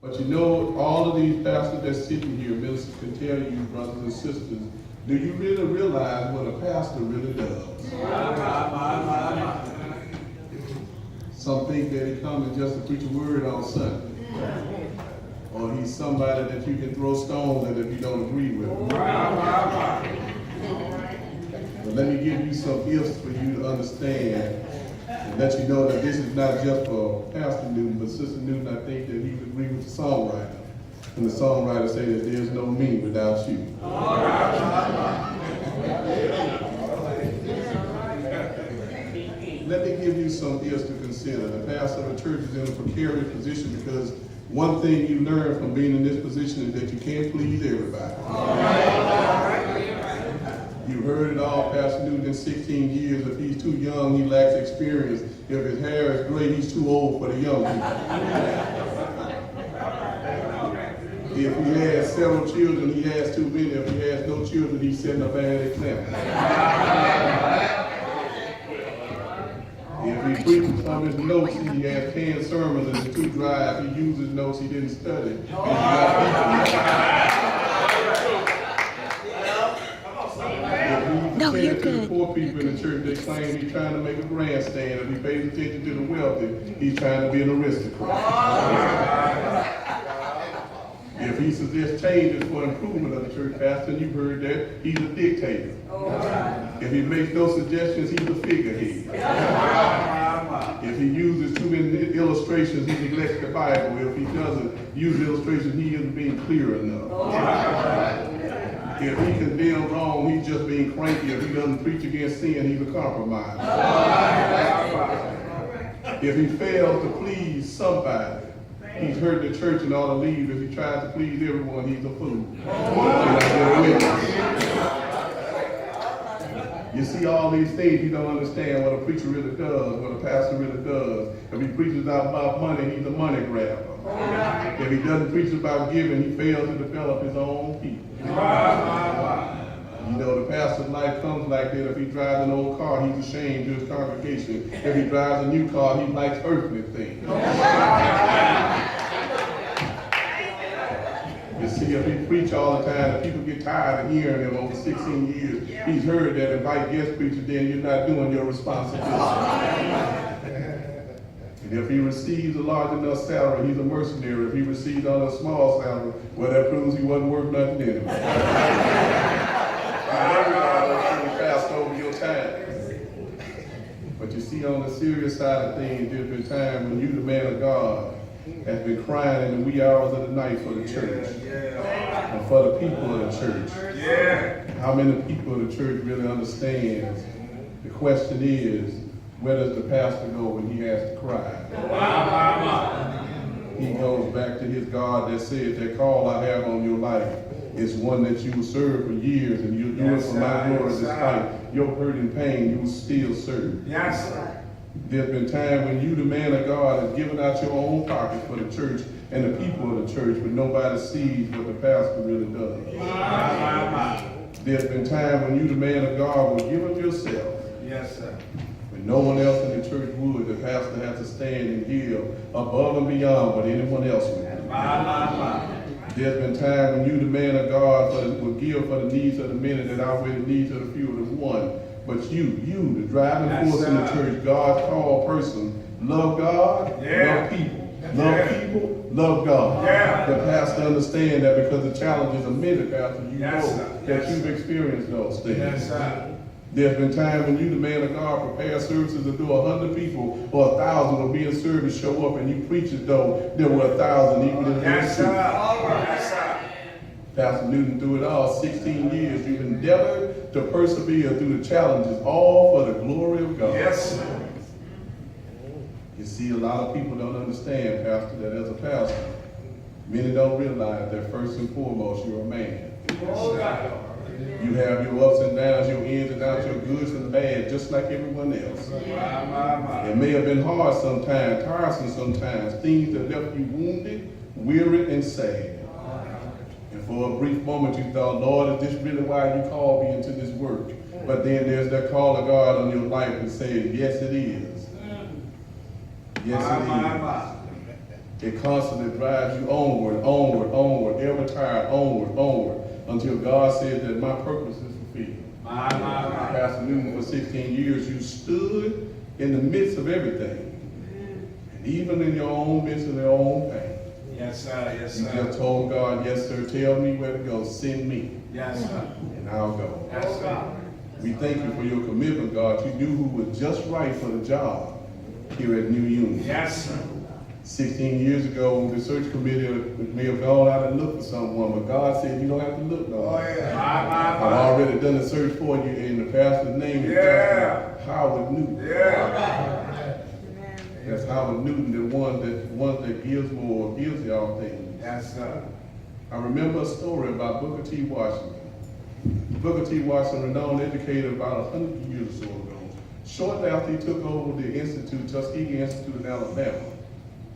But you know, all of these pastors that's sitting here, ministers can tell you, brothers and sisters, do you really realize what a pastor really does? Some think that he comes just to preach a word on Sunday. Or he's somebody that you can throw stones at if you don't agree with him. But let me give you some ifs for you to understand and let you know that this is not just for Pastor Newton, but Sister Newton, I think that he would agree with the songwriter. And the songwriter say that there's no me without you. Let me give you some ifs to consider. The pastor of the church is in a precarious position because one thing you learn from being in this position is that you can't please everybody. You heard it all, Pastor Newton, 16 years. If he's too young, he lacks experience. If his hair is gray, he's too old for the young people. If he has several children, he has too many. If he has no children, he's setting a bad example. If he preaches from his notes, he has canned sermons and it's too dry. If he uses notes, he didn't study. No, you're good. Poor people in the church, they claim he's trying to make a grandstand. If he pays attention to the wealthy, he's trying to be an aristocrat. If he suggests changes for improvement of the church, Pastor, and you've heard that, he's a dictator. If he makes no suggestions, he's a figurehead. If he uses too many illustrations, he neglects the Bible. If he doesn't use illustrations, he isn't being clear enough. If he condemns wrong, he's just being cranky. If he doesn't preach against sin, he's a compromise. If he fails to please somebody, he's hurt the church and ought to leave. If he tries to please everyone, he's a fool. You see all these things, you don't understand what a preacher really does, what a pastor really does. If he preaches about money, he's a money grabber. If he doesn't preach about giving, he fails to develop his own people. You know, the pastor's life comes like that. If he drives an old car, he's ashamed to his congregation. If he drives a new car, he likes earthly things. You see, if he preach all the time, the people get tired of hearing him over 16 years. He's heard that invite guest preachers, then you're not doing your responsibility. And if he receives a large enough salary, he's a mercenary. If he receives on a small salary, well, that proves he wasn't worth nothing anyway. Fast over your time. But you see, on the serious side of things, there's been time when you, the man of God, has been crying in the wee hours of the night for the church and for the people of the church. How many people of the church really understand? The question is, where does the pastor go when he has to cry? He goes back to his God that said, that call I have on your life is one that you will serve for years, and you'll do it for my glory. Despite your hurt and pain, you will still serve. Yes, sir. There's been time when you, the man of God, has given out your own pocket for the church and the people of the church, but nobody sees what the pastor really does. There's been time when you, the man of God, will give of yourself. Yes, sir. When no one else in the church would, the pastor has to stand and give above and beyond what anyone else would do. There's been time when you, the man of God, will give for the needs of the many that outweigh the needs of the few of the one. But you, the driving force in the church, God's called person, love God, love people. Love people, love God. The pastor understand that because the challenges are many, Pastor, you know that you've experienced those things. There's been time when you, the man of God, prepare services to do 100 people or 1,000 will be in service, show up, and you preach as though there were 1,000 even in the church. Pastor Newton, through it all, 16 years, you've endeavored to persevere through the challenges, all for the glory of God. Yes. You see, a lot of people don't understand, Pastor, that as a pastor, many don't realize that first and foremost, you're a man. You have your ups and downs, your ins and outs, your goods and bads, just like everyone else. It may have been hard sometimes, tiresome sometimes, things that left you wounded, weary, and sad. And for a brief moment you thought, Lord, is this really why you called me into this work? But then there's that call of God on your life that says, yes, it is. Yes, it is. It constantly drives you onward, onward, onward, ever tired, onward, onward, until God said that my purpose is fulfilled. Pastor Newton, for 16 years, you stood in the midst of everything. And even in your own midst of your own pain. Yes, sir. Yes, sir. You just told God, yes, sir, tell me where to go, send me. Yes, sir. And I'll go. Yes, sir. We thank you for your commitment, God. You knew who was just right for the job here at New Union. Yes, sir. 16 years ago, the search committee may have gone out and looked for someone, but God said, you don't have to look no more. I've already done a search for you, and the pastor's name is Pastor Howard Newton. That's Howard Newton, the one that gives more, gives y'all things. Yes, sir. I remember a story about Booker T. Washington. Booker T. Washington, renowned educator, about 100 years or so ago. Shortly after he took over the institute, Tuskegee Institute in Alabama,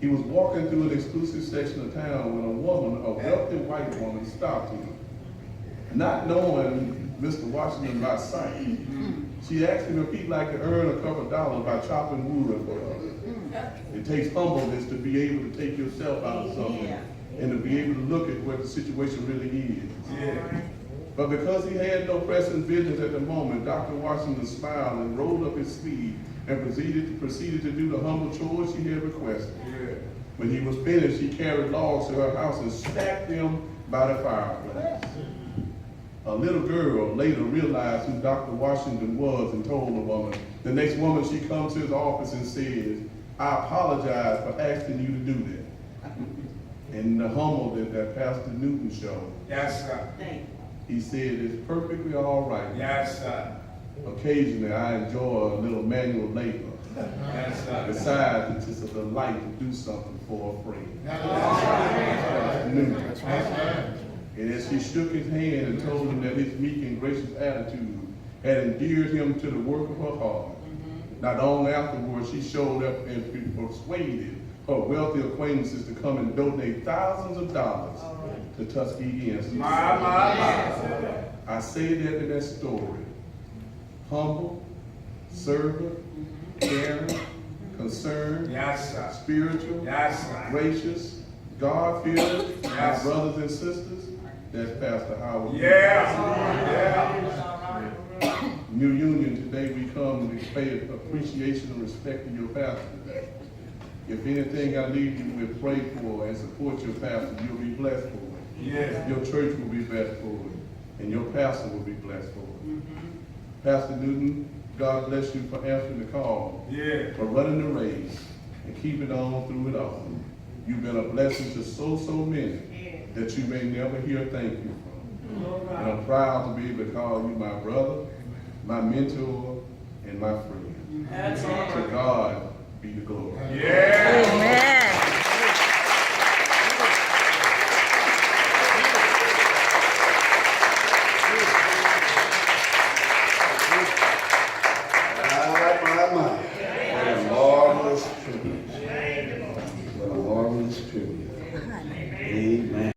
he was walking through an exclusive section of town when a woman, a wealthy white woman, stopped him. Not knowing Mr. Washington by sight, she asked him if he'd like to earn a couple of dollars by chopping wood for her. It takes humbleness to be able to take yourself out of something and to be able to look at what the situation really is. But because he had no pressing business at the moment, Dr. Washington smiled and rolled up his sleeve and proceeded to do the humble chores she had requested. When he was finished, he carried logs to her house and stacked them by the fireplace. A little girl later realized who Dr. Washington was and told the woman. The next woman, she comes to his office and says, I apologize for asking you to do that. And the humbleness that Pastor Newton showed. Yes, sir. He said, it's perfectly all right. Yes, sir. Occasionally, I enjoy a little manual labor. Yes, sir. Besides, it's just a delight to do something for a friend. That's right. And as she shook his hand and told him that his meek and gracious attitude had endeared him to the work of her heart, not long afterwards, she showed up and persuaded her wealthy acquaintances to come and donate thousands of dollars to Tuskegee Institute. I say that in that story. Humble, servant, caring, concerned, spiritual, gracious, God-fearing, my brothers and sisters. That's Pastor Howard. New Union, today we come to pay appreciation and respect to your pastor today. If anything I leave you with, pray for and support your pastor. You'll be blessed for it. Your church will be blessed for it. And your pastor will be blessed for it. Pastor Newton, God bless you for answering the call, for running the race, and keeping on through it all. You've been a blessing to so many that you may never hear thank you from. And I'm proud to be able to call you my brother, my mentor, and my friend. To God be the glory. Amen.